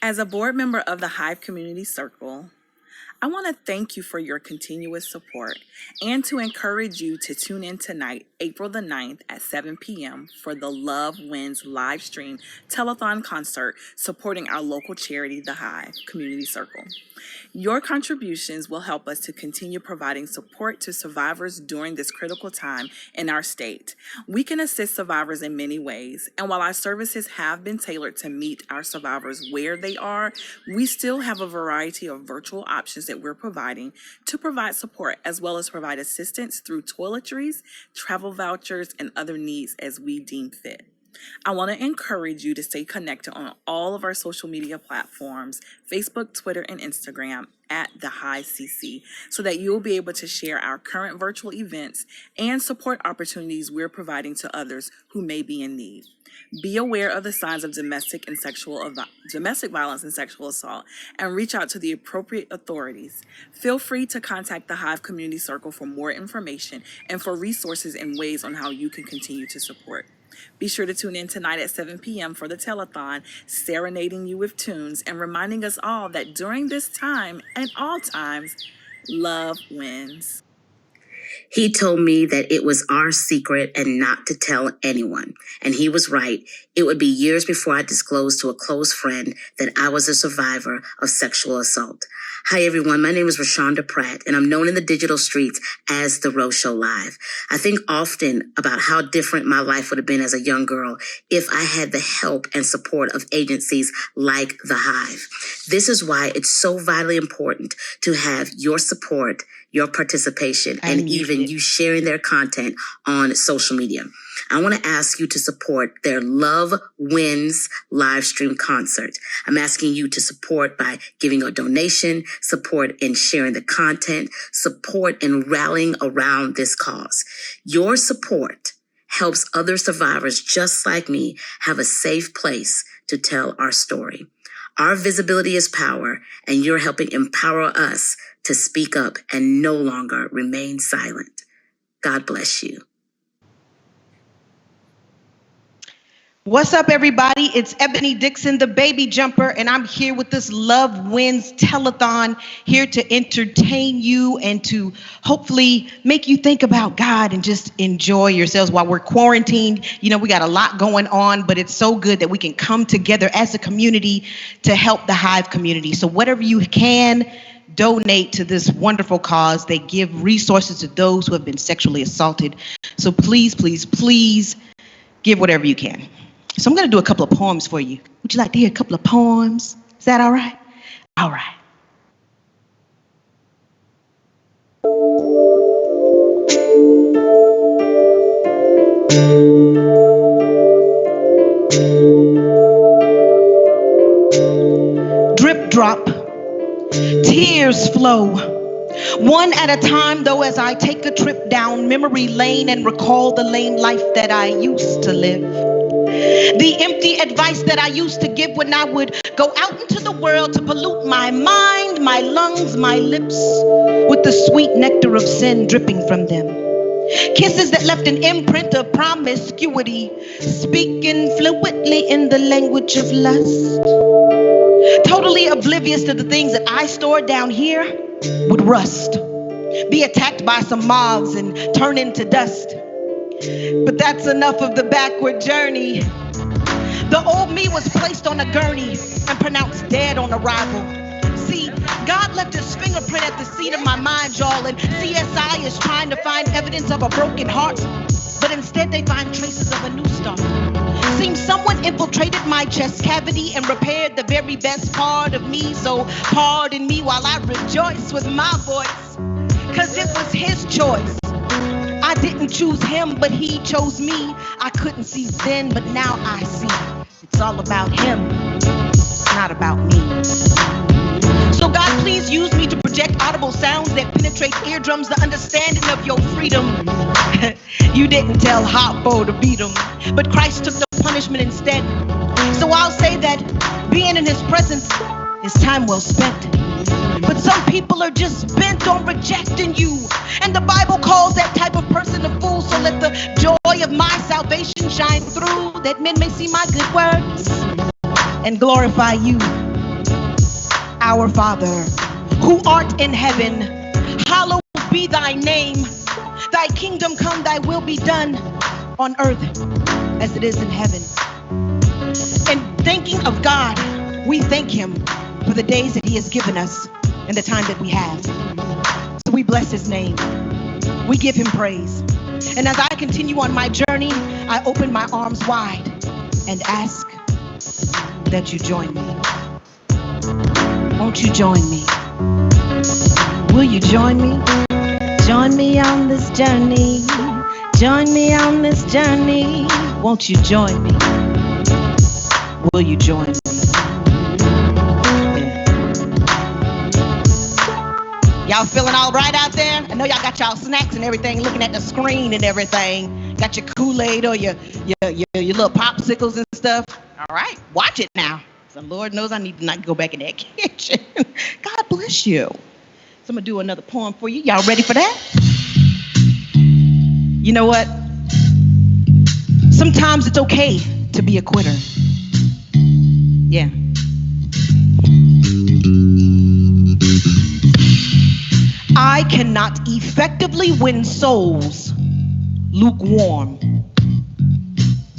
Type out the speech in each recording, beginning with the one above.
As a board member of the Hive Community Circle, I want to thank you for your continuous support and to encourage you to tune in tonight, April the 9th at 7 p.m. for the Love Wins live stream telethon concert supporting our local charity, the Hive Community Circle. Your contributions will help us to continue providing support to survivors during this critical time in our state. We can assist survivors in many ways, and while our services have been tailored to meet our survivors where they are, we still have a variety of virtual options that we're providing to provide support as well as provide assistance through toiletries, travel vouchers, and other needs as we deem fit. I want to encourage you to stay connected on all of our social media platforms, Facebook, Twitter, and Instagram at the Hive CC, so that you'll be able to share our current virtual events and support opportunities we're providing to others who may be in need. Be aware of the signs of domestic violence and sexual assault and reach out to the appropriate authorities. Feel free to contact the Hive Community Circle for more information and for resources and ways on how you can continue to support. Be sure to tune in tonight at 7 p.m. for the telethon, serenading you with tunes and reminding us all that during this time and all times, love wins. He told me that it was our secret and not to tell anyone. And he was right. It would be years before I disclosed to a close friend that I was a survivor of sexual assault. Hi, everyone. My name is Rashonda Pratt, and I'm known in the digital streets as The Rose Show Live. I think often about how different my life would have been as a young girl if I had the help and support of agencies like The Hive. This is why it's so vitally important to have your support, your participation, and even you sharing their content on social media. I want to ask you to support their Love Wins live stream concert. I'm asking you to support by giving a donation, support in sharing the content, support in rallying around this cause. Your support helps other survivors just like me have a safe place to tell our story. Our visibility is power, and you're helping empower us to speak up and no longer remain silent. God bless you. What's up, everybody? It's Ebony Dixon, the baby jumper, and I'm here with this Love Wins telethon, here to entertain you and to hopefully make you think about God and just enjoy yourselves while we're quarantined. You know, we got a lot going on, but it's so good that we can come together as a community to help the Hive community. So whatever you can, donate to this wonderful cause. They give resources to those who have been sexually assaulted. So please, please, please give whatever you can. So I'm going to do a couple of poems for you. Would you like to hear a couple of poems? Is that all right? All right. Drip drop, tears flow. One at a time, though, as I take a trip down memory lane and recall the lame life that I used to live. The empty advice that I used to give when I would go out into the world to pollute my mind, my lungs, my lips with the sweet nectar of sin dripping from them. Kisses that left an imprint of promiscuity, speaking fluently in the language of lust. Totally oblivious to the things that I stored down here would rust, be attacked by some moths and turn into dust. But that's enough of the backward journey. The old me was placed on a gurney and pronounced dead on arrival. See, God left his fingerprint at the seat of my mind, y'all, and CSI is trying to find evidence of a broken heart, but instead they find traces of a new start. Seems someone infiltrated my chest cavity and repaired the very best part of me, so pardon me while I rejoice with my voice, 'cause it was his choice. I didn't choose him, but he chose me. I couldn't see then, but now I see. It's all about him, not about me. So God, please use me to project audible sounds that penetrate eardrums, the understanding of your freedom. You didn't tell Hoppo to beat him, but Christ took the punishment instead. So I'll say that being in his presence is time well spent. But some people are just bent on rejecting you. And the Bible calls that type of person a fool. So let the joy of my salvation shine through, that men may see my good works and glorify you. Our Father, who art in heaven, hallowed be thy name. Thy kingdom come, thy will be done on earth as it is in heaven. And thinking of God, we thank him for the days that he has given us and the time that we have. So we bless his name. We give him praise. And as I continue on my journey, I open my arms wide and ask that you join me. Won't you join me? Will you join me? Join me on this journey. Join me on this journey. Won't you join me? Will you join me? Y'all feeling all right out there? I know y'all got y'all snacks and everything, looking at the screen and everything. Got your Kool-Aid or your little popsicles and stuff. All right, watch it now. So Lord knows I need to not go back in that kitchen. God bless you. So I'm gonna do another poem for you. Y'all ready for that? You know what? Sometimes it's okay to be a quitter. Yeah. I cannot effectively win souls lukewarm.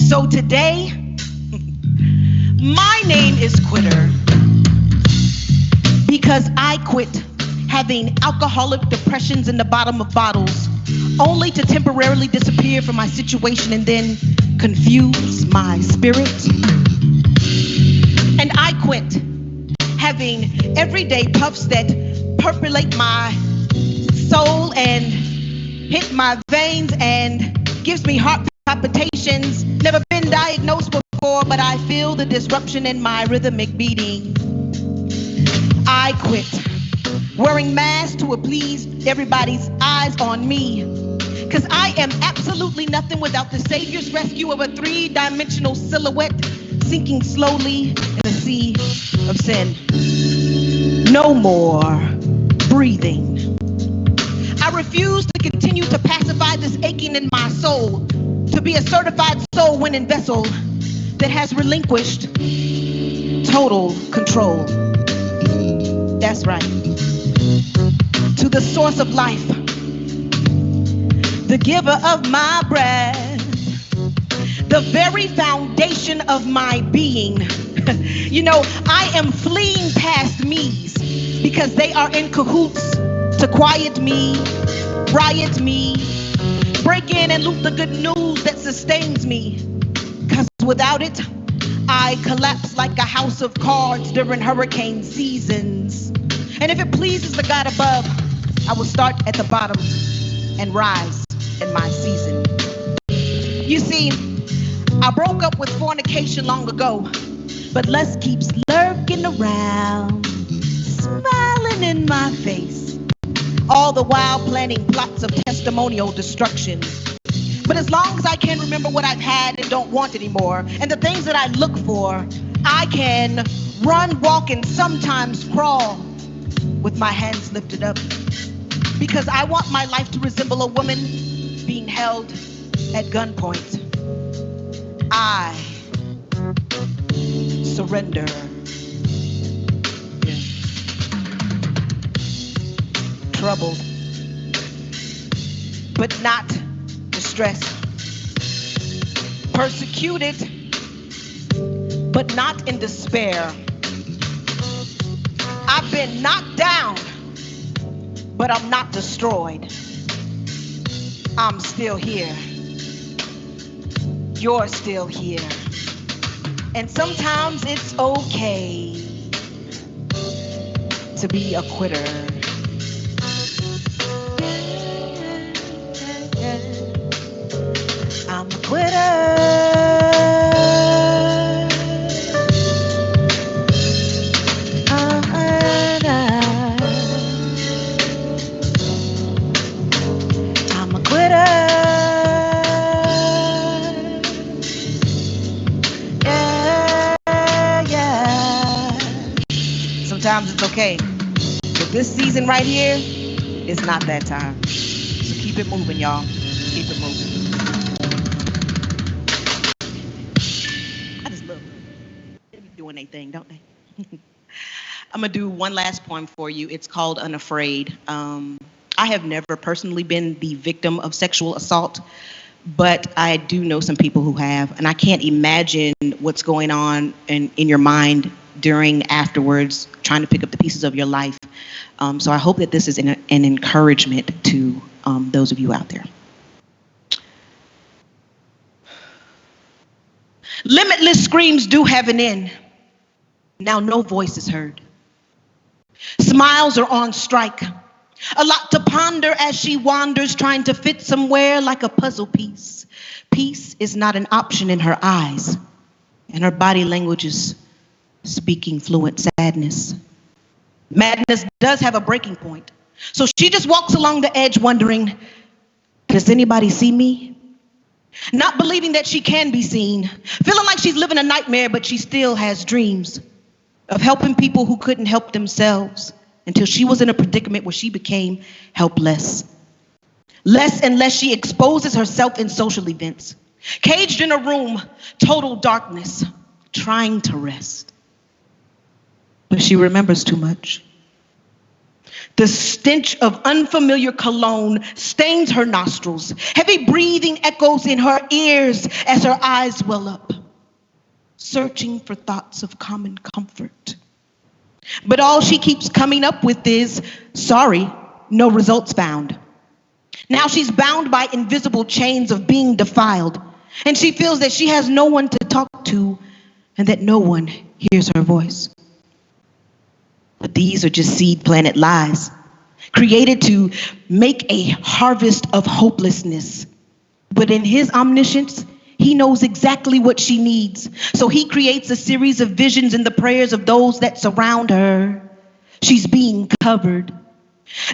So today, my name is Quitter because I quit having alcoholic depressions in the bottom of bottles only to temporarily disappear from my situation and then confuse my spirit. And I quit having everyday puffs that percolate my soul and hit my veins and gives me heart palpitations. Never been diagnosed before, but I feel the disruption in my rhythmic beating. I quit wearing masks to please everybody's eyes on me, because I am absolutely nothing without the Savior's rescue of a three-dimensional silhouette sinking slowly in the sea of sin. No more breathing. I refuse to continue to pacify this aching in my soul, to be a certified soul-winning vessel that has relinquished total control. That's right. To the source of life, the giver of my breath, the very foundation of my being. You know, I am fleeing past me's because they are in cahoots to quiet me, riot me, break in and loot the good news that sustains me. Because without it, I collapse like a house of cards during hurricane seasons. And if it pleases the God above, I will start at the bottom and rise in my season. You see, I broke up with fornication long ago, but lust keeps lurking around, smiling in my face, all the while planning plots of testimonial destruction. But as long as I can remember what I've had and don't want anymore, and the things that I look for, I can run, walk, and sometimes crawl with my hands lifted up. Because I want my life to resemble a woman being held at gunpoint. I surrender. Troubled, but not distressed. Persecuted, but not in despair. I've been knocked down, but I'm not destroyed. I'm still here. You're still here. And sometimes it's okay to be a quitter. I'm a quitter. I'm a quitter. Yeah. Sometimes it's okay. But this season right here is not that time. So keep it moving, y'all. Keep it moving. I just love them. They be doing their thing, don't they? I'm gonna do one last poem for you. It's called Unafraid. I have never personally been the victim of sexual assault, but I do know some people who have, and I can't imagine what's going on in your mind during, afterwards, trying to pick up the pieces of your life. So I hope that this is an encouragement to those of you out there. Limitless screams do have an end. Now no voice is heard. Smiles are on strike. A lot to ponder as she wanders, trying to fit somewhere like a puzzle piece. Peace is not an option in her eyes, and her body language is speaking fluent sadness. Madness does have a breaking point. So she just walks along the edge wondering, does anybody see me? Not believing that she can be seen, feeling like she's living a nightmare, but she still has dreams of helping people who couldn't help themselves until she was in a predicament where she became helpless. Less and less she exposes herself in social events, caged in a room, total darkness, trying to rest. But she remembers too much. The stench of unfamiliar cologne stains her nostrils. Heavy breathing echoes in her ears as her eyes well up, searching for thoughts of common comfort. But all she keeps coming up with is, sorry, no results found. Now she's bound by invisible chains of being defiled, and she feels that she has no one to talk to and that no one hears her voice. But these are just seed planted lies, created to make a harvest of hopelessness. But in his omniscience, he knows exactly what she needs. So he creates a series of visions in the prayers of those that surround her. She's being covered.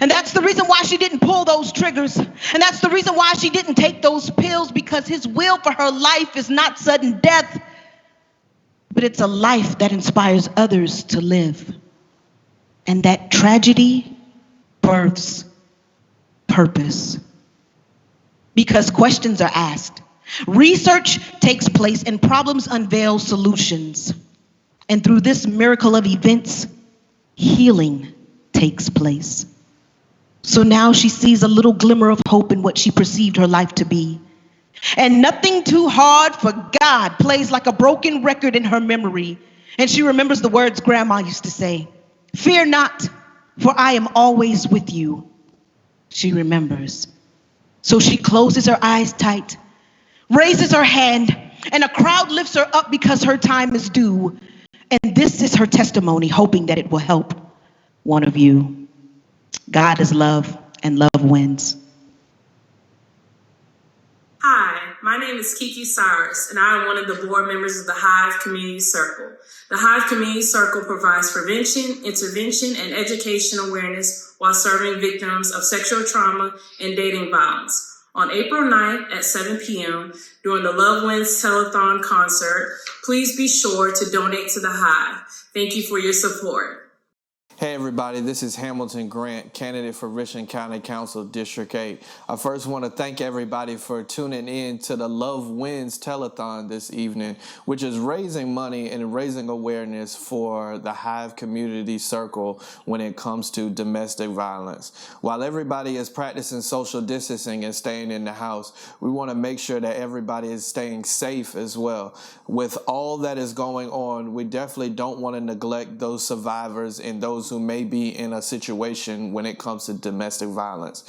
And that's the reason why she didn't pull those triggers. And that's the reason why she didn't take those pills, because his will for her life is not sudden death, but it's a life that inspires others to live. And that tragedy births purpose. Because questions are asked, research takes place, and problems unveil solutions. And through this miracle of events, healing takes place. So now she sees a little glimmer of hope in what she perceived her life to be. And nothing too hard for God plays like a broken record in her memory. And she remembers the words Grandma used to say, "Fear not, for I am always with you." She remembers. So she closes her eyes tight, raises her hand, and a crowd lifts her up because her time is due. And this is her testimony, hoping that it will help one of you. God is love, and love wins. Hi, my name is Kiki Cyrus, and I am one of the board members of the Hive Community Circle. The Hive Community Circle provides prevention, intervention, and education awareness while serving victims of sexual trauma and dating violence. On April 9th at 7 p.m. during the Love Wins Telethon concert, please be sure to donate to the Hive. Thank you for your support. Hey everybody, this is Hamilton Grant, candidate for Richland County Council District 8. I first want to thank everybody for tuning in to the Love Wins Telethon this evening, which is raising money and raising awareness for the Hive Community Circle when it comes to domestic violence. While everybody is practicing social distancing and staying in the house, we want to make sure that everybody is staying safe as well. With all that is going on, we definitely don't want to neglect those survivors and those who may be in a situation when it comes to domestic violence.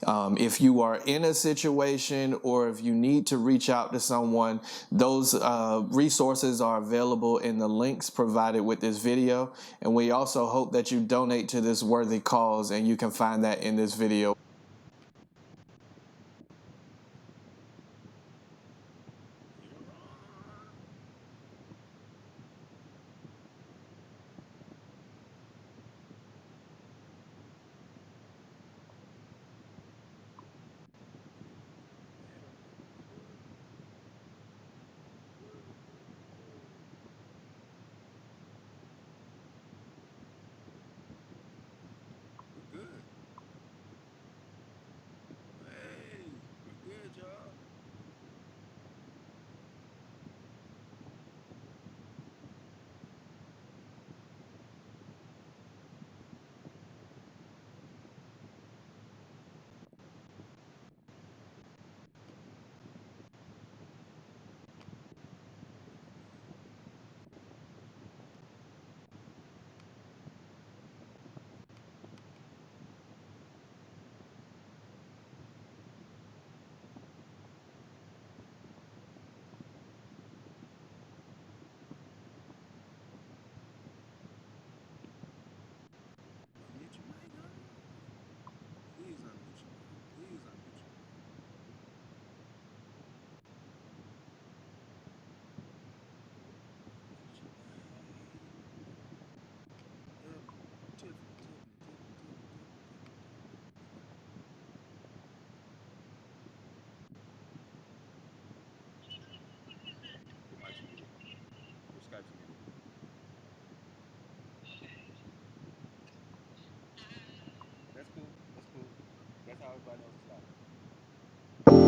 If you are in a situation or if you need to reach out to someone, those resources are available in the links provided with this video. And we also hope that you donate to this worthy cause, and you can find that in this video.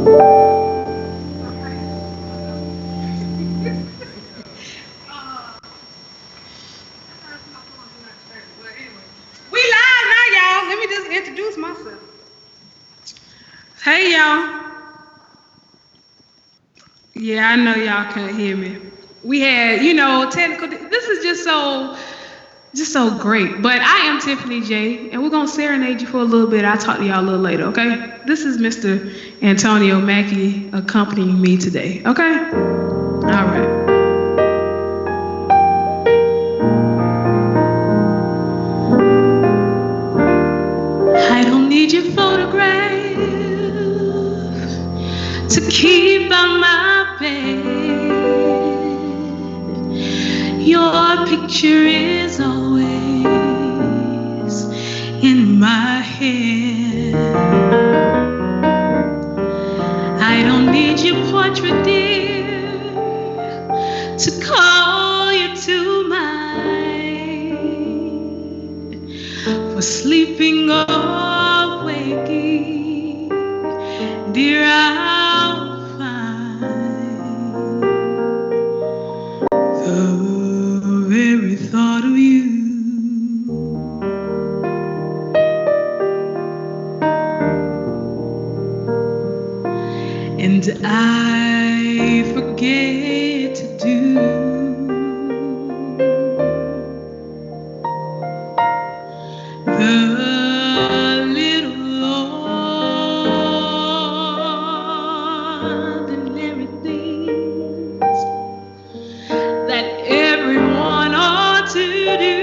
We live now, y'all. Let me just introduce myself. Hey, y'all. Yeah, I know y'all couldn't hear me. We had, technical. This is just so great. But I am Tiffany J, and we're gonna serenade you for a little bit. I'll talk to y'all a little later, okay? This is Mr. Antonio Mackey accompanying me today, okay? All right. I don't need your photograph to keep on my bed. Your picture is always in my head. I don't need your portrait, dear, to call you to mind. For sleeping or waking, dear, I'll find the very thought of you. And I forget to do the little ordinary things that everyone ought to do.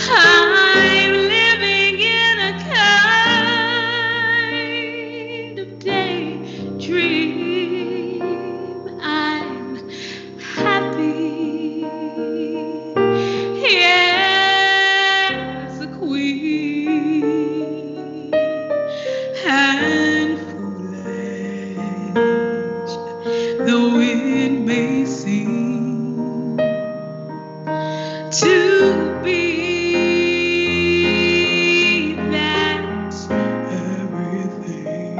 I'm living in a kind of daydream. I'm happy, yes, a queen, and foolish though it may seem to be. That's everything.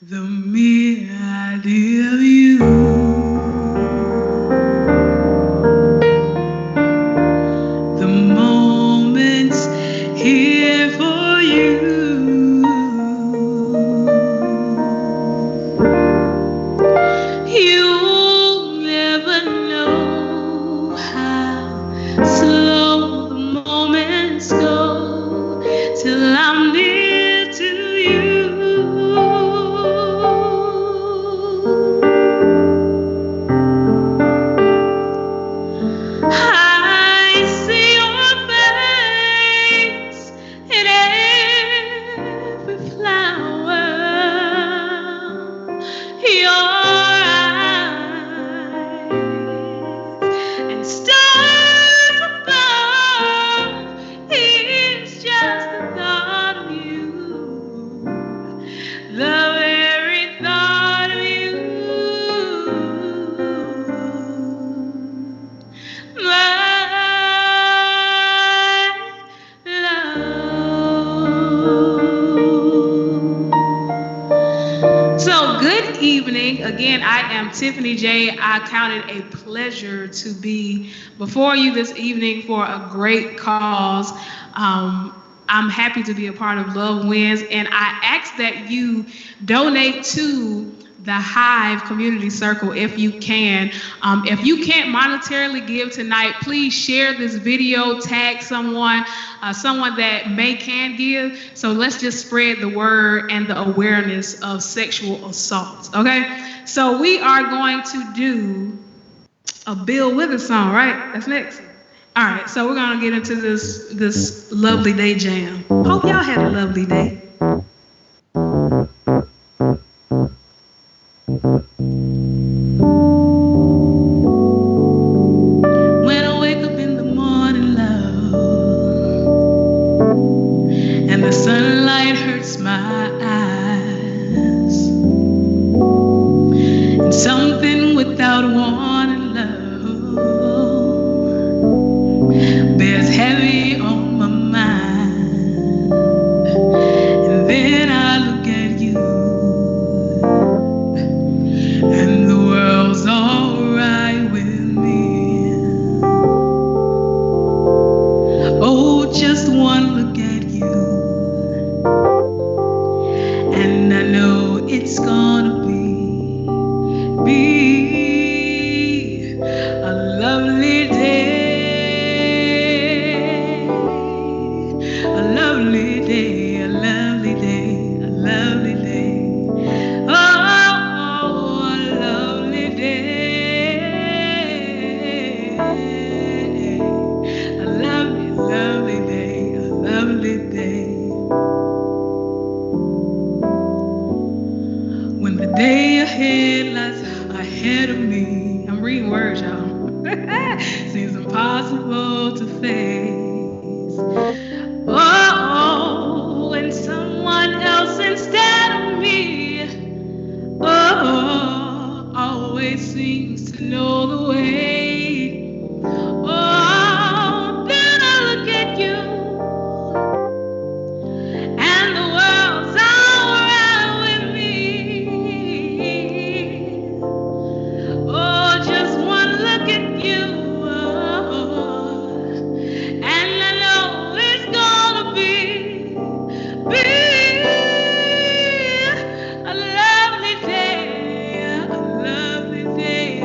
The mere idea of you, the moments here for you. You'll never know how slow the moments go till I'm near to you. I see your face in every flower. Your and stars above. It's just the thought of you, the very thought of you, my love. So good evening. Again, I am Tiffany J. I count it a pleasure to be before you this evening for a great cause. I'm happy to be a part of Love Wins, and I ask that you donate to the Hive Community Circle if you can. If you can't monetarily give tonight, please share this video, tag someone that can give. So let's just spread the word and the awareness of sexual assault, okay? So we are going to do a Bill Withers song, right? That's next. All right, so we're gonna get into this lovely day jam. Hope y'all had a lovely day. When I wake up in the morning, love, and the sunlight hurts my eyes, and something without warning, love, just one look at you, and I know it's gonna be a lovely day, a lovely day, a lovely day, a lovely day. Oh, a lovely day, a lovely, lovely day, a lovely day. When the day ahead lies ahead of me, I'm reading words, y'all. Seems impossible to face. Oh, and someone else instead of me, oh, always seems to know the way. Oh, then I look at you, and the world's all around with me. Oh, just one look at you, oh, and I know it's gonna be a lovely day, a lovely day,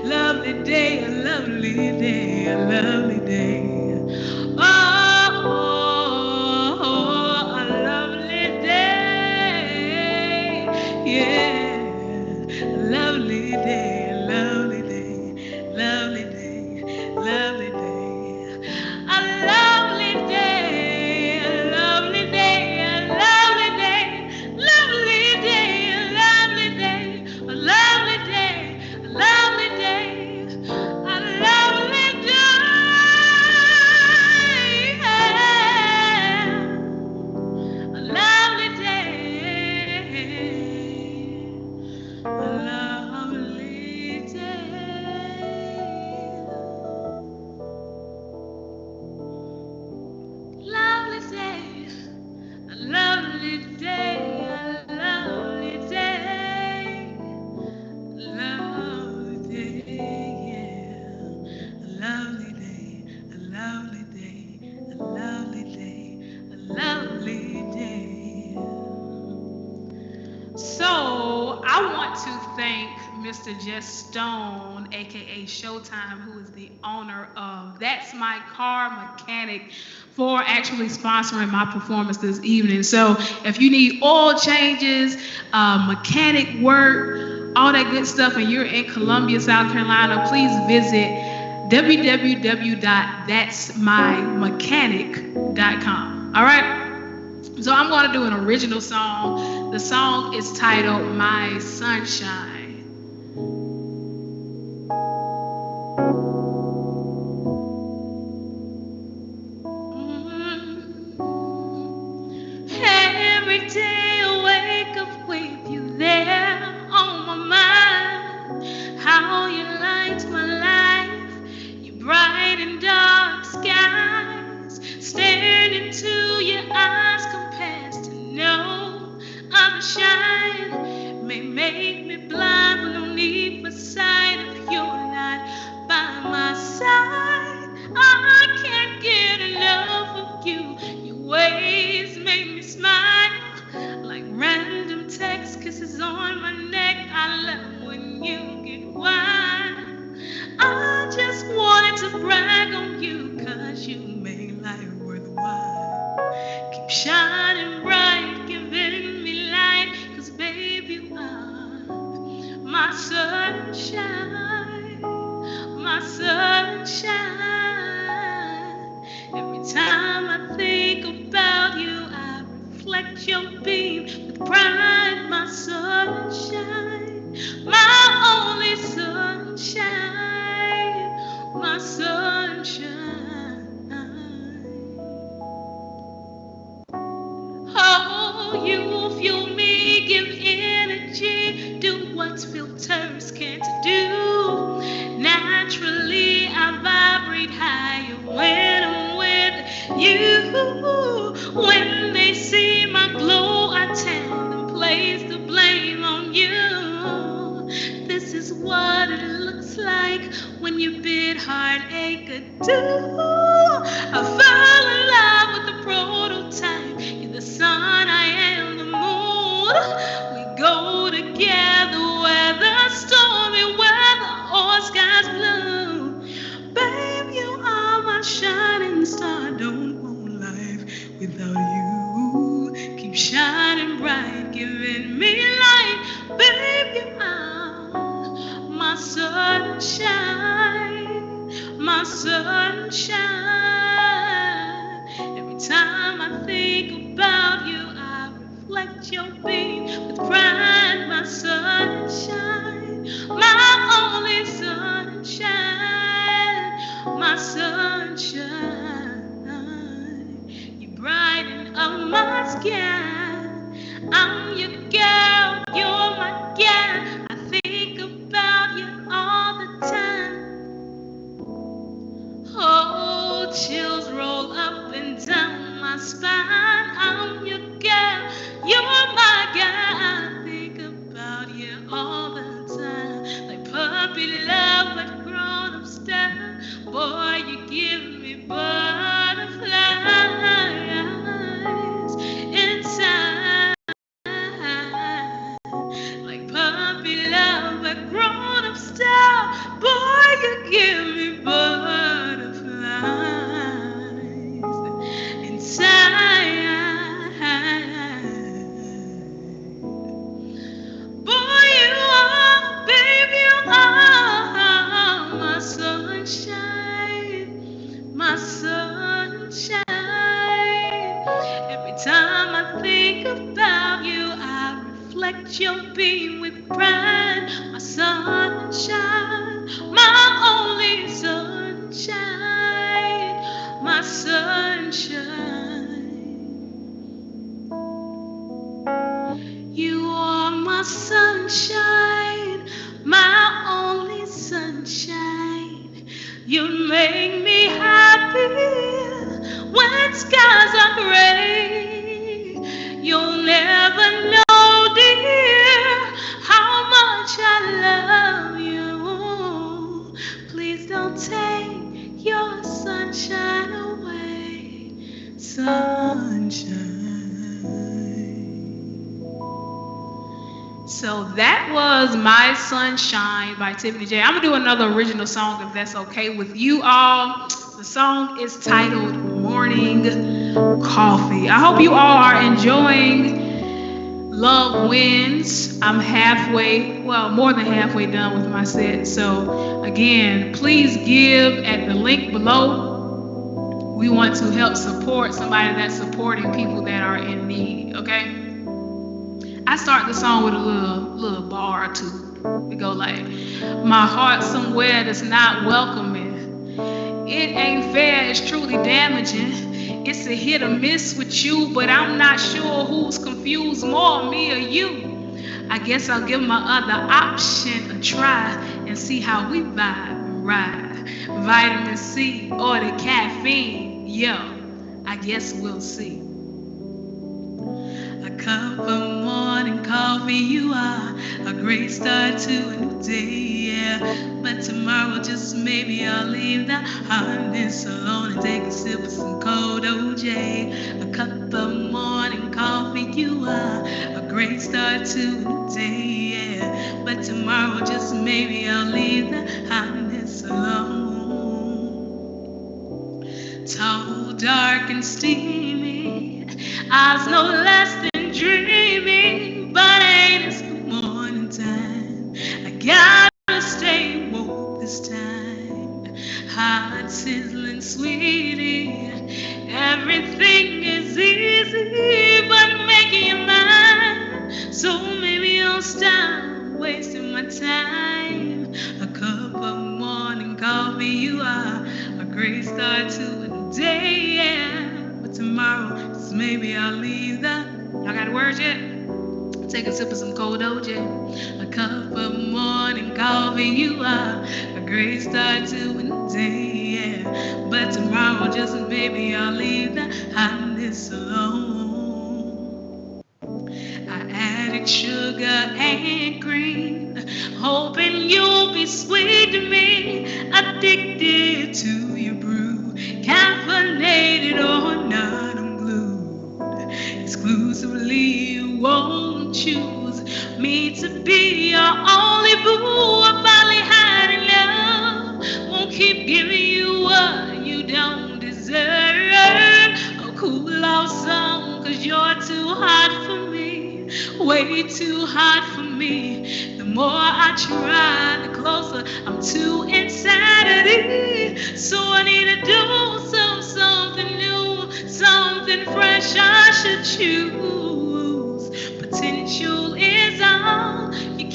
lovely day, a lovely day, a lovely day. Oh, a lovely day, yeah, a lovely day, a lovely day, lovely day, lovely day, a lovely day, a lovely day, a lovely day, lovely day, a lovely day, a lovely day, a lovely day, a lovely day, a lovely day, a lovely day. Lovely day, a lovely day, a lovely day, lovely day, yeah. A lovely day, a lovely day, a lovely day, a lovely day. So I want to thank Mr. Jess Stone, aka Showtime, who is the owner of That's My Car Mechanic, for actually sponsoring my performance this evening. So if you need oil changes, mechanic work, all that good stuff, and you're in Columbia, South Carolina, please visit www.that'smymechanic.com. All right? So I'm going to do an original song. The song is titled My Sunshine. Every day I wake up with you there on my mind. How you light my life, you bright and dark skies. Staring into your eyes compares to no other shine. May make me blind with no need for sight if you're not by my side. I can't get enough of you. Your ways make me smile like random text kisses on my neck. I love when you get wild. I just wanted to brag on you, 'cause you make life worthwhile. Keep shining bright, giving me light, 'cause baby you are my sunshine, my sunshine. Every time I think about you, I reflect your beam with pride. My sunshine, my only sunshine, my sunshine. Oh, you fuel me, give energy, do what filters can't do. Naturally, I vibrate higher when I'm with you. When they see my glow, I tell them place the blame on you. This is what it looks like when you bid heartache adieu. I fell in love reflect your beam with pride, my sunshine, my only sunshine, my sunshine. You brighten up my sky. I'm your girl, you're my gal. I think about you all the time. Oh, chills roll up and down my spine. I'm your girl, you're my guy. I think about you all the time. Like puppy love, but grown up style. Boy, you give me butterflies inside. Like puppy love, but grown up style. Boy, you give me butterflies inside. Boy, you are, baby, you are my sunshine, my sunshine. Every time I think about you, I reflect your beam with pride. My sunshine, my only sunshine, my sunshine. You are my sunshine, my only sunshine. You make me happy when skies are gray. You'll never know, dear, how much I love you. Please don't take your sunshine away, sunshine. So that was My Sunshine by Tiffany J. I'm going to do another original song if that's okay with you all. The song is titled Morning Coffee. I hope you all are enjoying Love Wins. I'm more than halfway done with my set. So again, please give at the link below. We want to help support somebody that's supporting people that are in need, okay? I start the song with a little bar or two. We go like, my heart somewhere that's not welcoming. It ain't fair, it's truly damaging. It's a hit or miss with you, but I'm not sure who's confused more, me or you. I guess I'll give my other option a try and see how we vibe and ride. Vitamin C or the caffeine, yo, I guess we'll see. A cup of morning coffee, you are a great start to a new day, yeah. But tomorrow just maybe I'll leave the hotness alone and take a sip of some cold OJ. A cup of morning coffee, you are a great start to a new day, yeah. But tomorrow just maybe I'll leave the hotness alone. Tall, dark, and steamy, eyes no less than dreaming, but ain't it's the morning time. I gotta stay woke this time. Hot, sizzling, sweetie, everything is easy, but making you mine. So maybe I'll stop wasting my time. A cup of morning coffee, you are a great start to a new day, yeah. But tomorrow, just maybe I'll leave the. Y'all got words yet? Take a sip of some cold OJ. A cup of morning coffee, you are a great start to a new day, yeah. But tomorrow, just maybe I'll leave the hotness alone. I added sugar and cream, hoping you'll be sweet to me. Addicted to your brew, caffeinated or not, I'm glued. Exclusively, you won't choose me to be your only boo. I finally had enough. Won't keep giving you what you don't deserve. I'll cool off some, cause you're too hot for me. Way too hot for me. The more I try, the closer I'm to insanity. So I need to do something new, something fresh I should choose.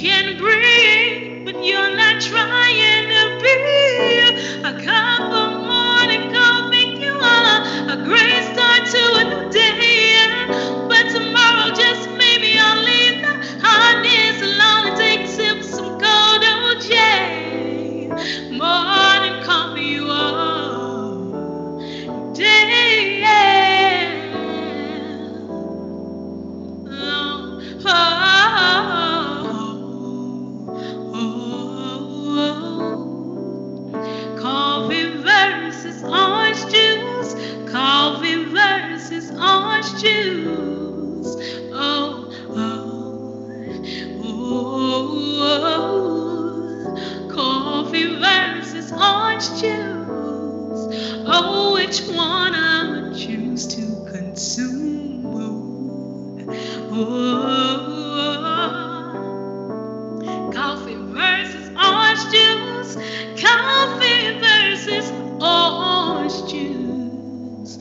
can breathe, but you're not trying to be a cup of morning coffee. You are a great start to a new day, but tomorrow just maybe I'll leave the hardness alone and take a sip of some cold OJ. Morning coffee, you are day. Coffee versus orange juice. Coffee versus orange juice. Oh, coffee versus orange juice. Oh, which one I would choose to consume? Coffee versus orange juice. Coffee versus orange juice.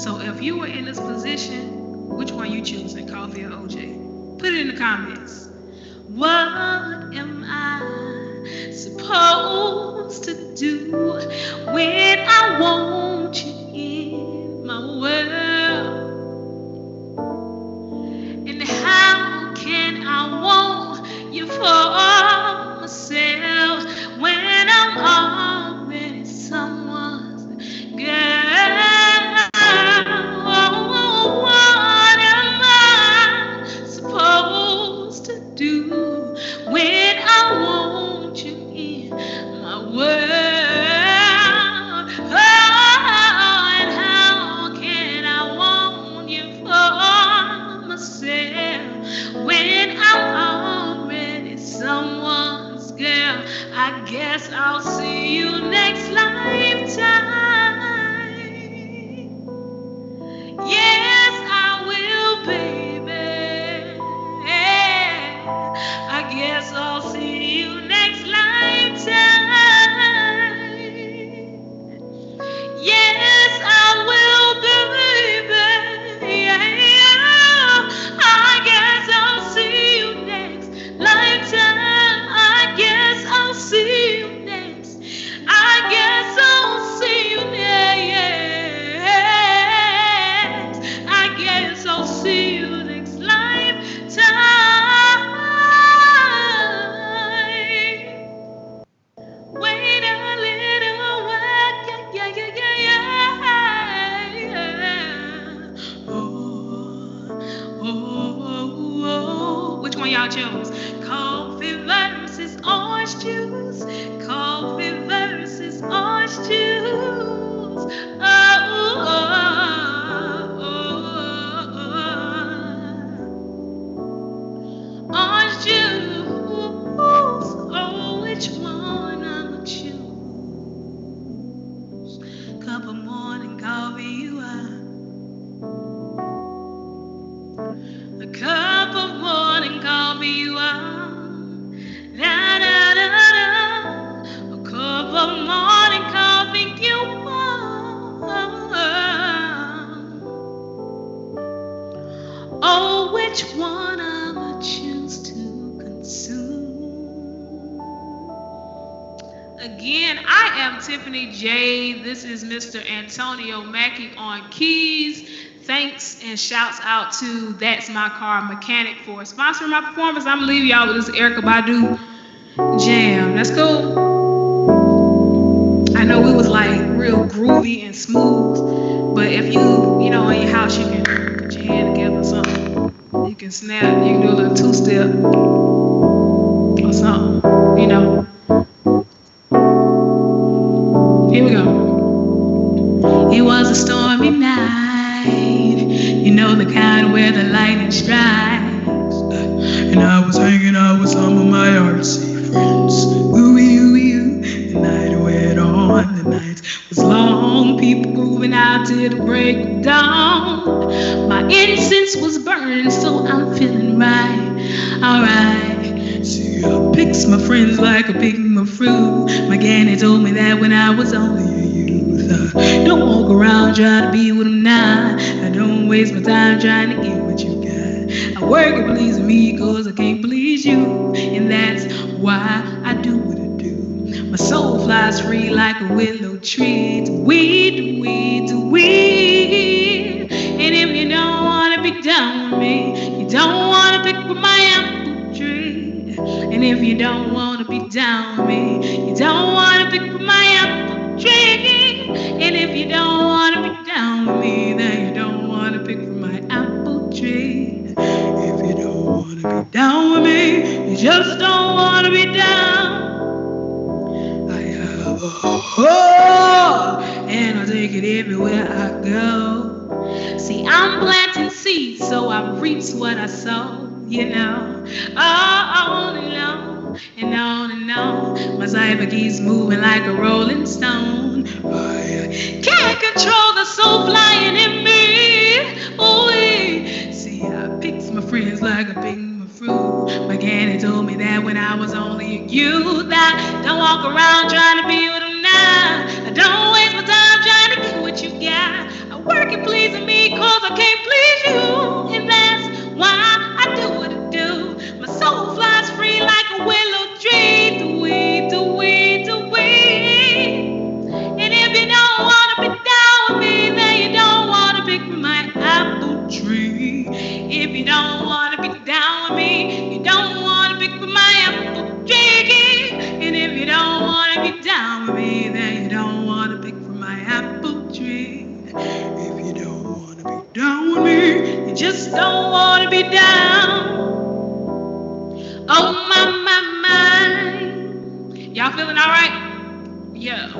So if you were in this position, which one you choosing, coffee or OJ? Put it in the comments. What am I supposed to do when I want you in my world? And how can I want you for myself when I'm already someone's girl? What am I supposed to do when I want you in my world? Oh, and how can I want you for myself when I'm already someone's girl? I guess I'll see you next lifetime. Yes, I will, baby. I guess I'll see you next lifetime. Yes, I will, baby. I guess I'll see you next lifetime. I guess I'll see you next. I guess I'll see you next. I guess I'll see you next lifetime. Wait a little while, yeah. Oh. Which one y'all chose? Coffee versus orange juice. Coffee versus orange juice. Orange juice. Oh, which one I'ma choose? Cup of morning coffee, you are. A cup of morning coffee, you are. Da, da, da, da. A cup of morning coffee, you are. Oh, which one I'ma choose to consume? Again, I am Tiffany J. This is Mr. Antonio Mackey on keys. Thanks and shouts out to That's My Car Mechanic for sponsoring my performance. I'm gonna leave y'all with this Erykah Badu jam. That's cool. I know we was like real groovy and smooth, but if you in your house, you can put your hand together or something. You can snap, you can do a little two-step or something, Here we go. It was a stormy night, the kind where the lightning strikes. And I was hanging out with some of my artsy friends. The night went on, the night was long. People moving out till the break of dawn. My incense was burning, so I'm feeling right, alright. See, I picks my friends like I pick my fruit. My granny told me that when I was only a year youth. Don't walk around trying to be with them now. I don't waste my time trying to get what you got. I work and please me cause I can't please you. And that's why I do what I do. My soul flies free like a willow tree. To weed, to weed, to weed. And if you don't wanna be down with me, you don't wanna pick from my apple tree. And if you don't wanna be down with me, you don't wanna pick from my apple tree. And if you don't wanna be down with me, then you don't wanna pick from my apple tree. If you don't wanna be down with me, you just don't wanna be down. I have a heart, and I take it everywhere I go. See, I'm planting seeds, so I reap what I sow, you know. On and on, and on and on. My cyber keeps moving like a rolling stone. I can't control the soul flying in me. Oh, see, I picks my friends like I pick my fruit. My granny told me that when I was only a youth. I don't walk around trying to be with them now. I don't waste my time trying to get what you got. I work at pleasing me cause I can't please you. And that's why I do what I do. My soul flies free like a willow tree. To weed, to weed, to weed. And if you don't wanna be down with me, then you don't wanna pick from my apple tree. If you don't wanna be down with me, you don't wanna pick from my apple tree. And if you don't wanna be down with me, then you don't wanna pick from my apple tree. If you don't wanna be down with me, you just don't wanna be down. Oh my. Y'all feeling all right? Yeah.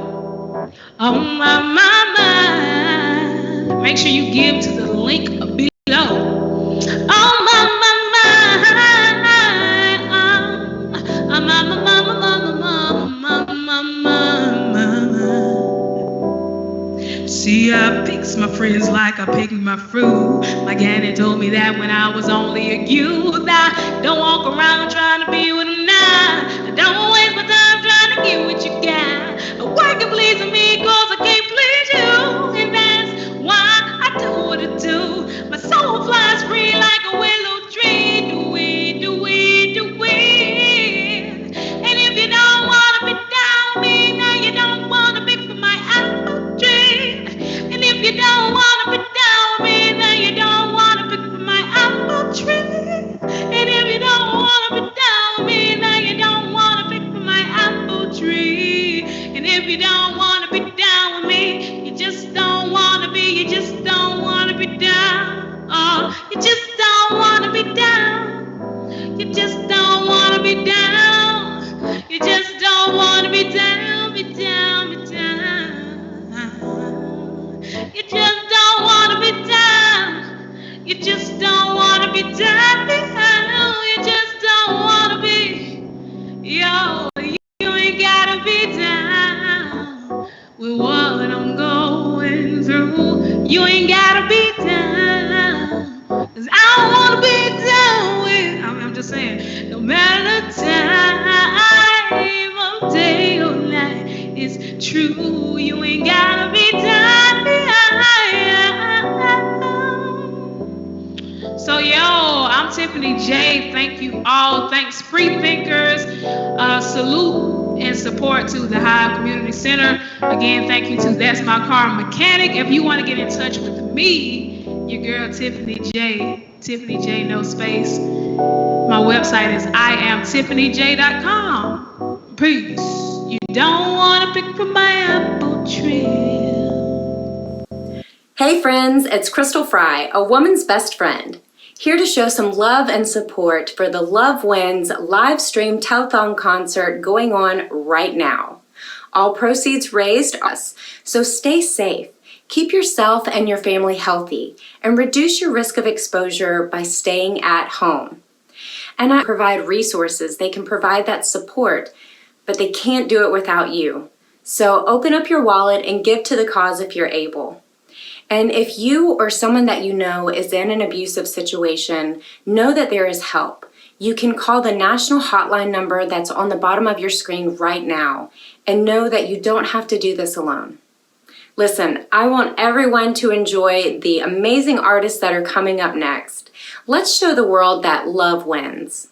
Oh my. Make sure you give to the link below. Oh my. See, I picks my friends like I pick my fruit. My granny told me that when I was only a youth. I don't walk around trying to be with them now. I don't waste my time trying to get what you got. I work at pleasing me cause I can't please you. And that's why I do what I do. My soul flies free like a willow tree. Do we, do we, do we. And if you don't wanna be down with me, now you don't wanna be for my apple tree. And if you don't wanna be down with me, then you don't wanna pick from my apple tree. And if you don't wanna be down with me, then you don't wanna pick from my apple tree. And if you don't wanna be down with me, you just don't wanna be, you just don't wanna be down. Oh, you just don't wanna be down. You just don't wanna be down. You just don't wanna be down, be down, be down. You just don't wanna be down. You just don't wanna be down. You just don't wanna be. Yo, you ain't gotta be down with what I'm going through. You ain't gotta be down. Cause I don't wanna be down with. I'm just saying, no matter the time of day or night, it's true. You ain't gotta be down. So, yo, I'm Tiffany J. Thank you all. Thanks, free thinkers. Salute and support to the Hive Community Center. Again, thank you to That's My Car Mechanic. If you want to get in touch with me, your girl Tiffany J. Tiffany J, no space. My website is iamtiffanyj.com. Peace. You don't want to pick from my apple tree. Hey friends, it's Crystal Fry, a woman's best friend, here to show some love and support for the Love Wins live stream telethon concert going on right now. All proceeds raised us, so stay safe, keep yourself and your family healthy, and reduce your risk of exposure by staying at home. And I provide resources. They can provide that support, but they can't do it without you. So open up your wallet and give to the cause if you're able. And if you or someone that you know is in an abusive situation, know that there is help. You can call the national hotline number that's on the bottom of your screen right now, and know that you don't have to do this alone. Listen, I want everyone to enjoy the amazing artists that are coming up next. Let's show the world that love wins.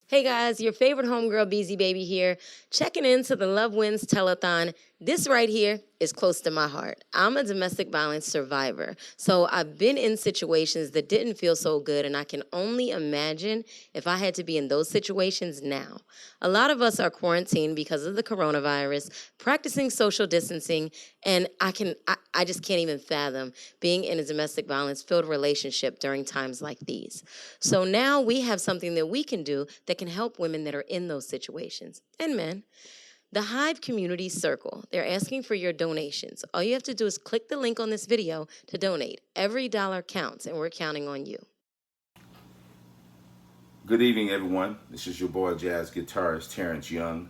Hey guys, your favorite homegirl, Beezy Baby here, checking into the Love Wins Telethon. This right here is close to my heart. I'm a domestic violence survivor, so I've been in situations that didn't feel so good, and I can only imagine if I had to be in those situations now. A lot of us are quarantined because of the coronavirus, practicing social distancing, and I just can't even fathom being in a domestic violence-filled relationship during times like these. So now we have something that we can do that can help women that are in those situations, and men. The Hive Community Circle, they're asking for your donations. All you have to do is click the link on this video to donate. Every dollar counts, and we're counting on you. Good evening, everyone. This is your boy, jazz guitarist Terrence Young,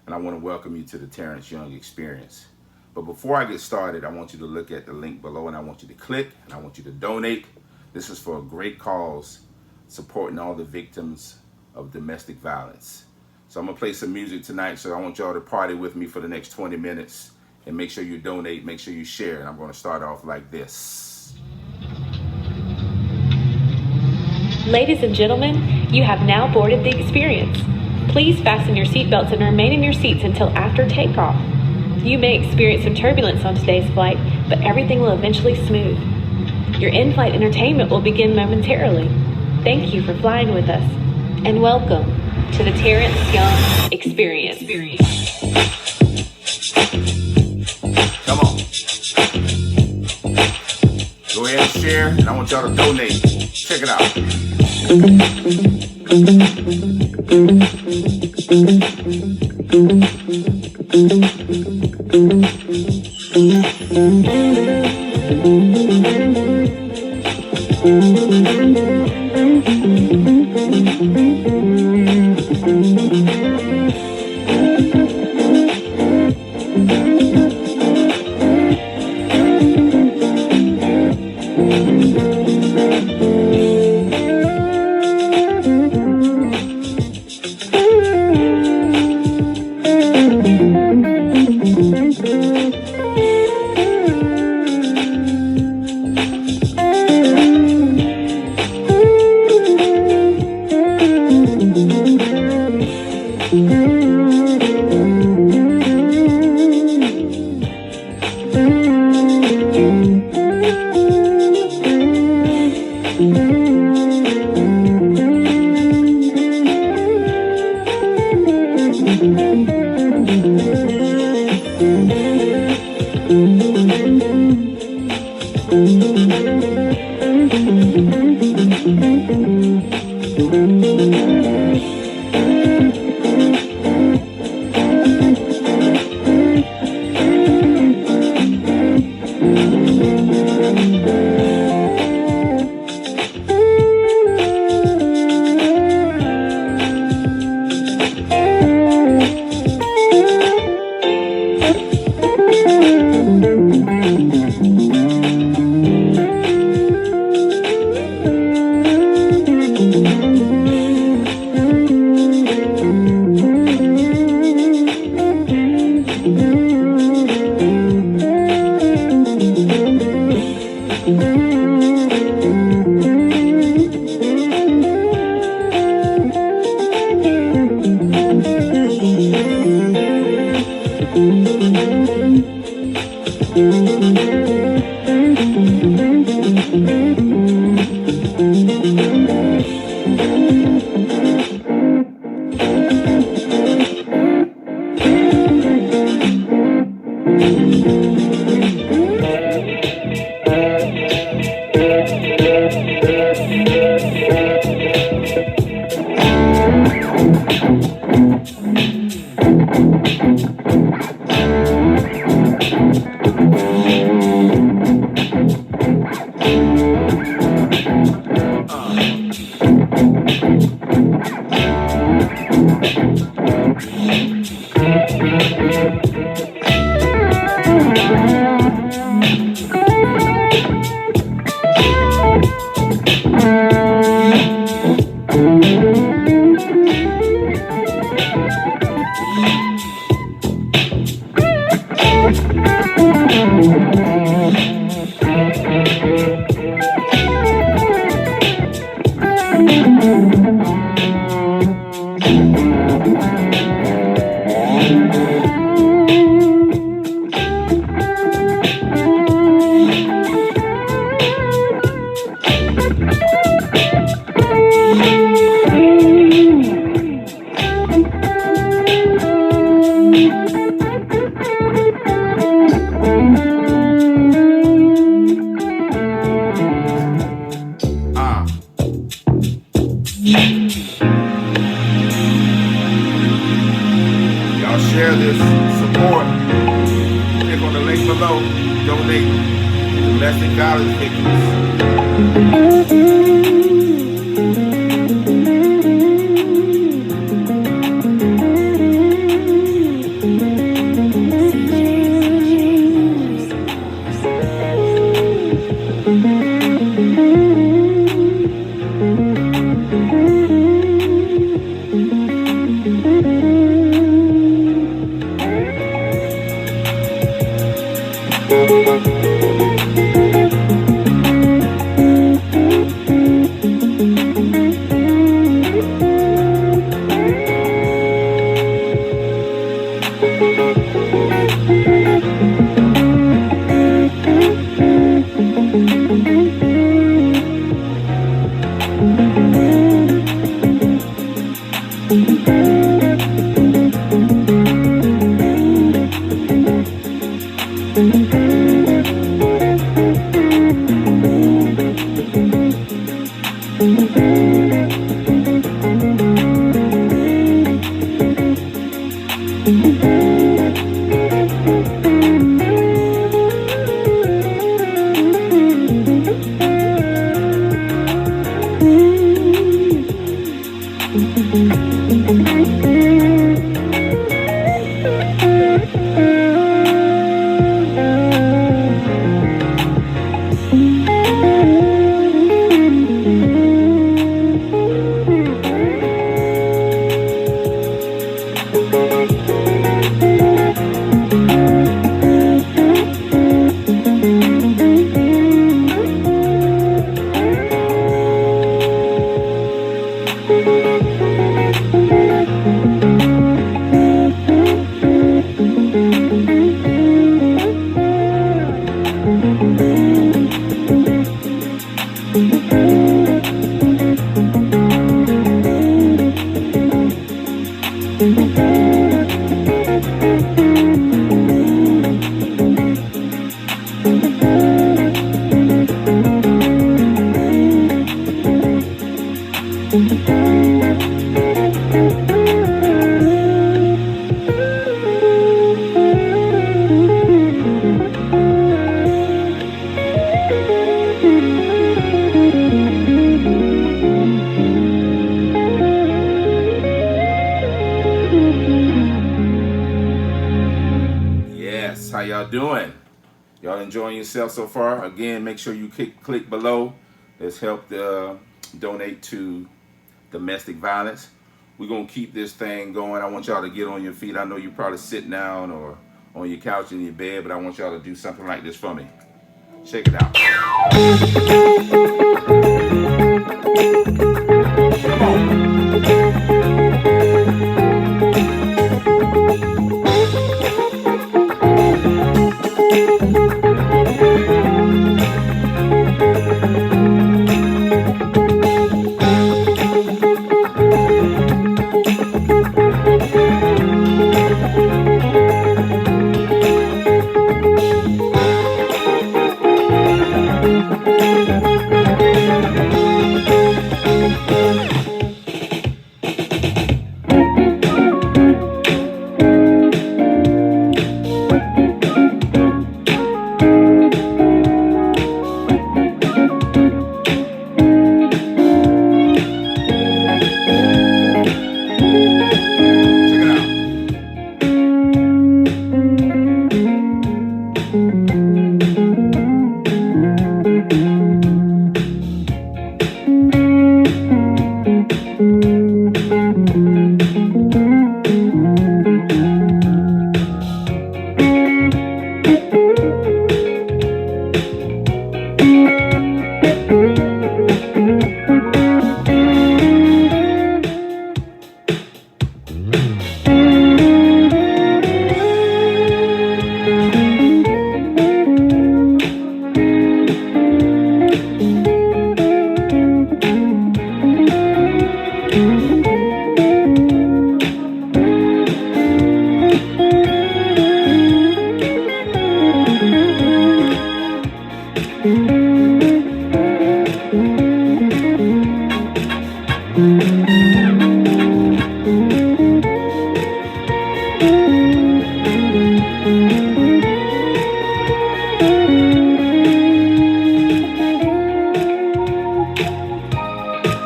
and I want to welcome you to the Terrence Young Experience. But before I get started, I want you to look at the link below, and I want you to click, and I want you to donate. This is for a great cause, supporting all the victims of domestic violence. So I'm going to play some music tonight, so I want y'all to party with me for the next 20 minutes. And make sure you donate, make sure you share. And I'm going to start off like this. Ladies and gentlemen, you have now boarded the experience. Please fasten your seatbelts and remain in your seats until after takeoff. You may experience some turbulence on today's flight, but everything will eventually smooth. Your in-flight entertainment will begin momentarily. Thank you for flying with us, and welcome to the Terrence Young Experience. Come on. Go ahead and share, and I want y'all to donate. Check it out. Y'all share this, support. Click on the link below. Donate to domestic violence victims. Yes, how y'all doing? Y'all enjoying yourself so far? Again, make sure you click below. Let's help donate to domestic violence. We're going to keep this thing going. I want y'all to get on your feet. I know you're probably sitting down or on your couch in your bed, but I want y'all to do something like this for me. Check it out. Come on.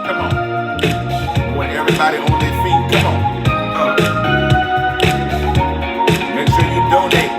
Come on. I want everybody on their feet. Come on. Make sure you donate.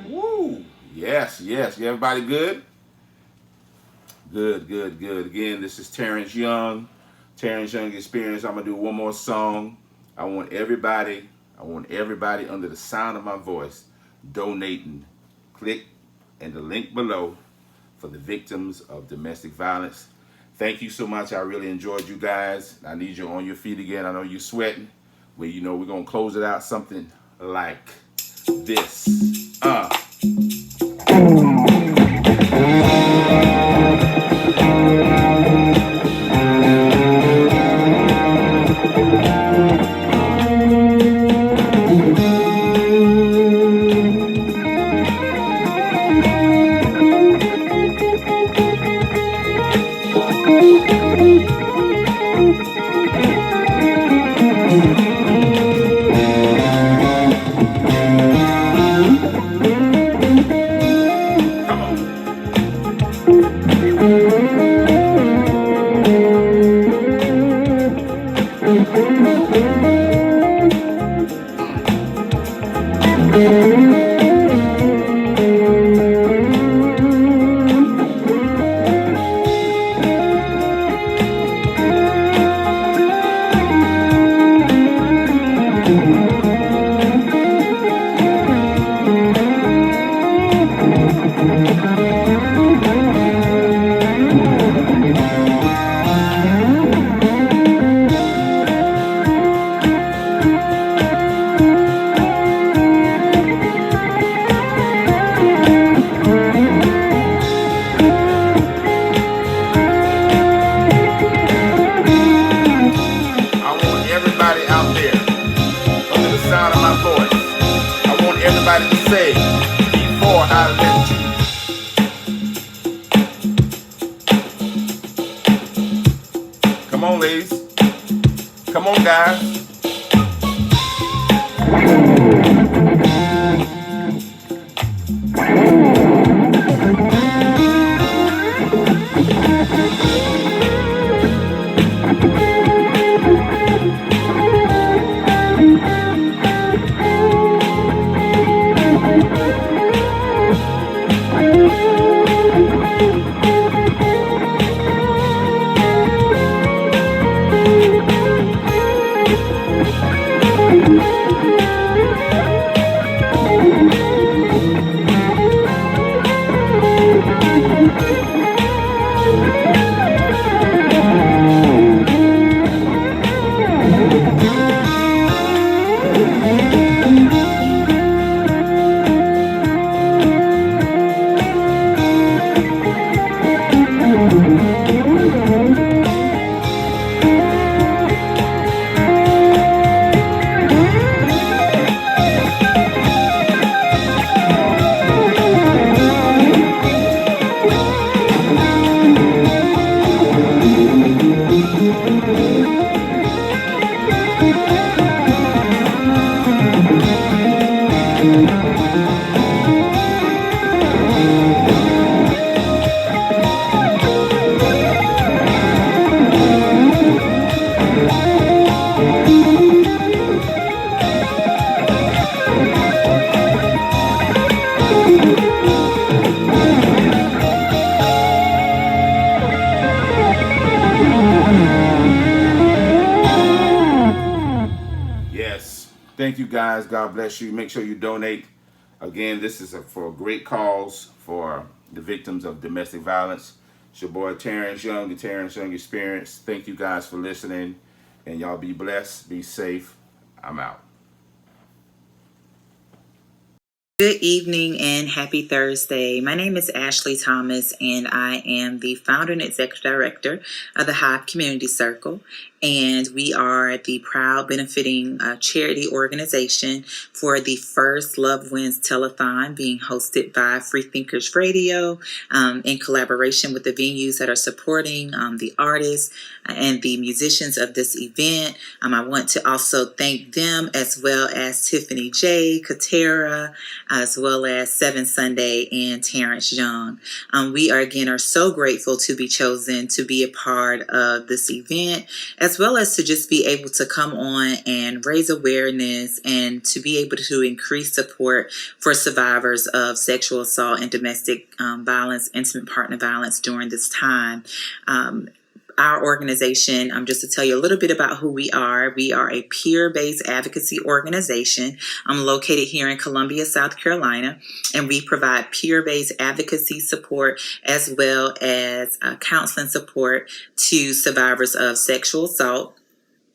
Woo! Yes, yes. Everybody good? Good, good, good. Again, this is Terrence Young. Terrence Young Experience. I'm gonna do one more song. I want everybody under the sound of my voice donating. Click in the link below for the victims of domestic violence. Thank you so much. I really enjoyed you guys. I need you on your feet again. I know you're sweating. Well, you know, we're gonna close it out something like this. Come on, ladies. Come on, guys. Thank you, guys. God bless you. Make sure you donate. Again, this is for a great cause for the victims of domestic violence. It's your boy Terrence Young, the Terrence Young Experience. Thank you guys for listening, and y'all be blessed, be safe. I'm out. Good evening and happy Thursday. My name is Ashley Thomas, and I am the founder and executive director of the Hive Community Circle. And we are the proud benefiting charity organization for the first Love Wins Telethon being hosted by Free Thinkers Radio in collaboration with the venues that are supporting the artists and the musicians of this event. I want to also thank them as well as Tiffany J, Katera, as well as Seven Sunday and Terrence Young. We are so grateful to be chosen to be a part of this event, as well as to just be able to come on and raise awareness and to be able to increase support for survivors of sexual assault and domestic violence, intimate partner violence during this time. Our organization, just to tell you a little bit about who we are a peer-based advocacy organization. I'm located here in Columbia, South Carolina, and we provide peer-based advocacy support as well as counseling support to survivors of sexual assault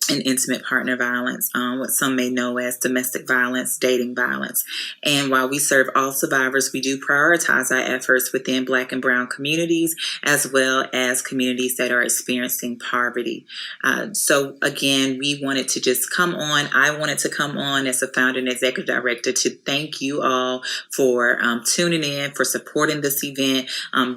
and intimate partner violence, what some may know as domestic violence, dating violence. And while we serve all survivors, we do prioritize our efforts within Black and Brown communities, as well as communities that are experiencing poverty. So again, we wanted to just come on. I wanted to come on as a founder and executive director to thank you all for tuning in, for supporting this event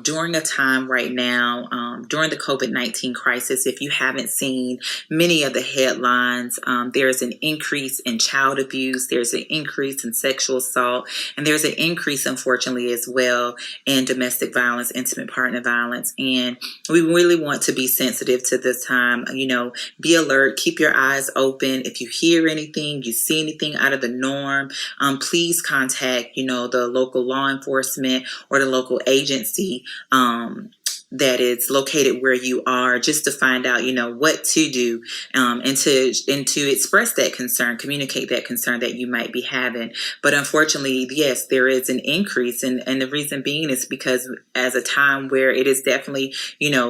during a time right now, during the COVID-19 crisis. If you haven't seen many of the headlines, there's an increase in child abuse, there's an increase in sexual assault, and there's an increase, unfortunately, as well in domestic violence, intimate partner violence. And we really want to be sensitive to this time. Be alert, keep your eyes open. If you hear anything, you see anything out of the norm, please contact, the local law enforcement or the local agency that is located where you are, just to find out, what to do, and to express that concern, communicate that concern that you might be having. But unfortunately, yes, there is an increase, and the reason being is because as a time where it is definitely,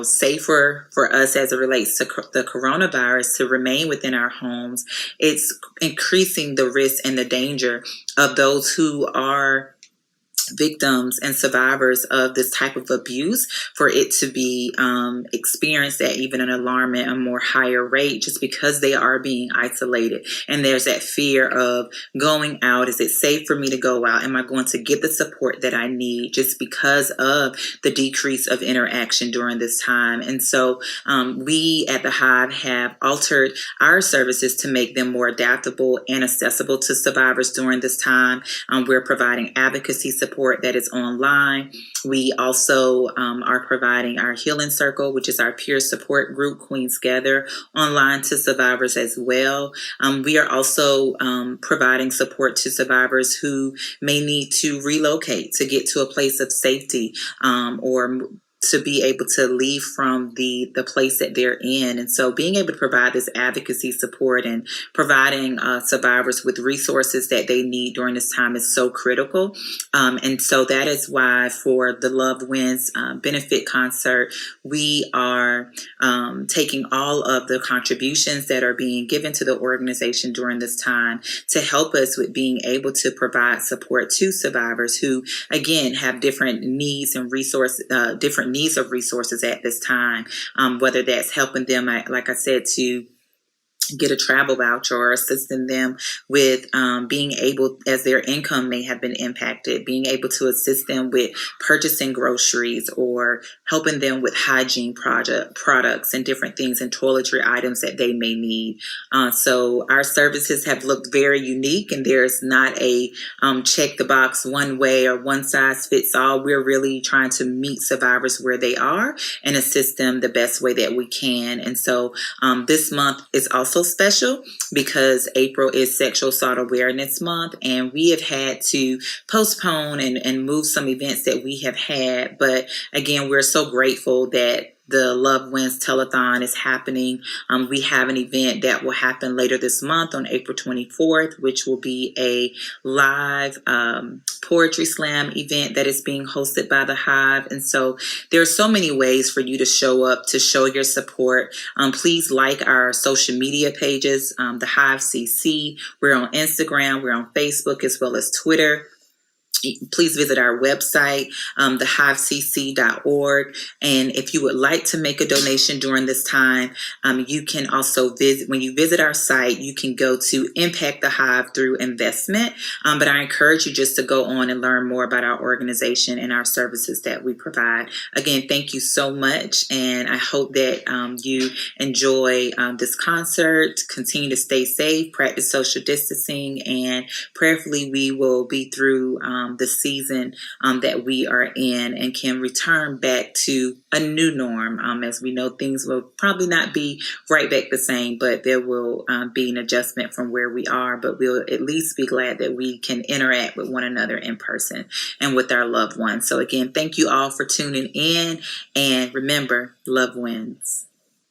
safer for us as it relates to the coronavirus to remain within our homes, it's increasing the risk and the danger of those who are victims and survivors of this type of abuse for it to be experienced at even an alarming, a more higher rate, just because they are being isolated. And there's that fear of going out. Is it safe for me to go out? Am I going to get the support that I need, just because of the decrease of interaction during this time? And so we at the Hive have altered our services to make them more adaptable and accessible to survivors during this time. We're providing advocacy support that is online. We also are providing our Healing Circle, which is our peer support group, Queens Gather, online to survivors as well. We are also providing support to survivors who may need to relocate to get to a place of safety, or to be able to leave from the place that they're in. And so being able to provide this advocacy support and providing survivors with resources that they need during this time is so critical. And so that is why for the Love Wins benefit concert, we are taking all of the contributions that are being given to the organization during this time to help us with being able to provide support to survivors who, again, have different needs and different needs of resources at this time, whether that's helping them, like I said, to get a travel voucher, or assisting them with being able, as their income may have been impacted, being able to assist them with purchasing groceries, or helping them with hygiene products and different things and toiletry items that they may need. So our services have looked very unique, and there's not a check the box one way or one size fits all. We're really trying to meet survivors where they are and assist them the best way that we can. And so this month is also special because April is Sexual Assault Awareness Month, and we have had to postpone and move some events that we have had. But again, we're so grateful that the Love Wins Telethon is happening. We have an event that will happen later this month on April 24th, which will be a live poetry slam event that is being hosted by the Hive. And so there are so many ways for you to show up, to show your support. Please like our social media pages, the Hive CC. We're on Instagram, we're on Facebook, as well as Twitter. Please visit our website, thehivecc.org. And if you would like to make a donation during this time, you can also visit, when you visit our site, you can go to Impact the Hive through investment. But I encourage you just to go on and learn more about our organization and our services that we provide. Again, thank you so much. And I hope that you enjoy this concert, continue to stay safe, practice social distancing, and prayerfully we will be through the season that we are in and can return back to a new norm. As we know, things will probably not be right back the same, but there will be an adjustment from where we are. But we'll at least be glad that we can interact with one another in person and with our loved ones. So again, thank you all for tuning in. And remember, love wins.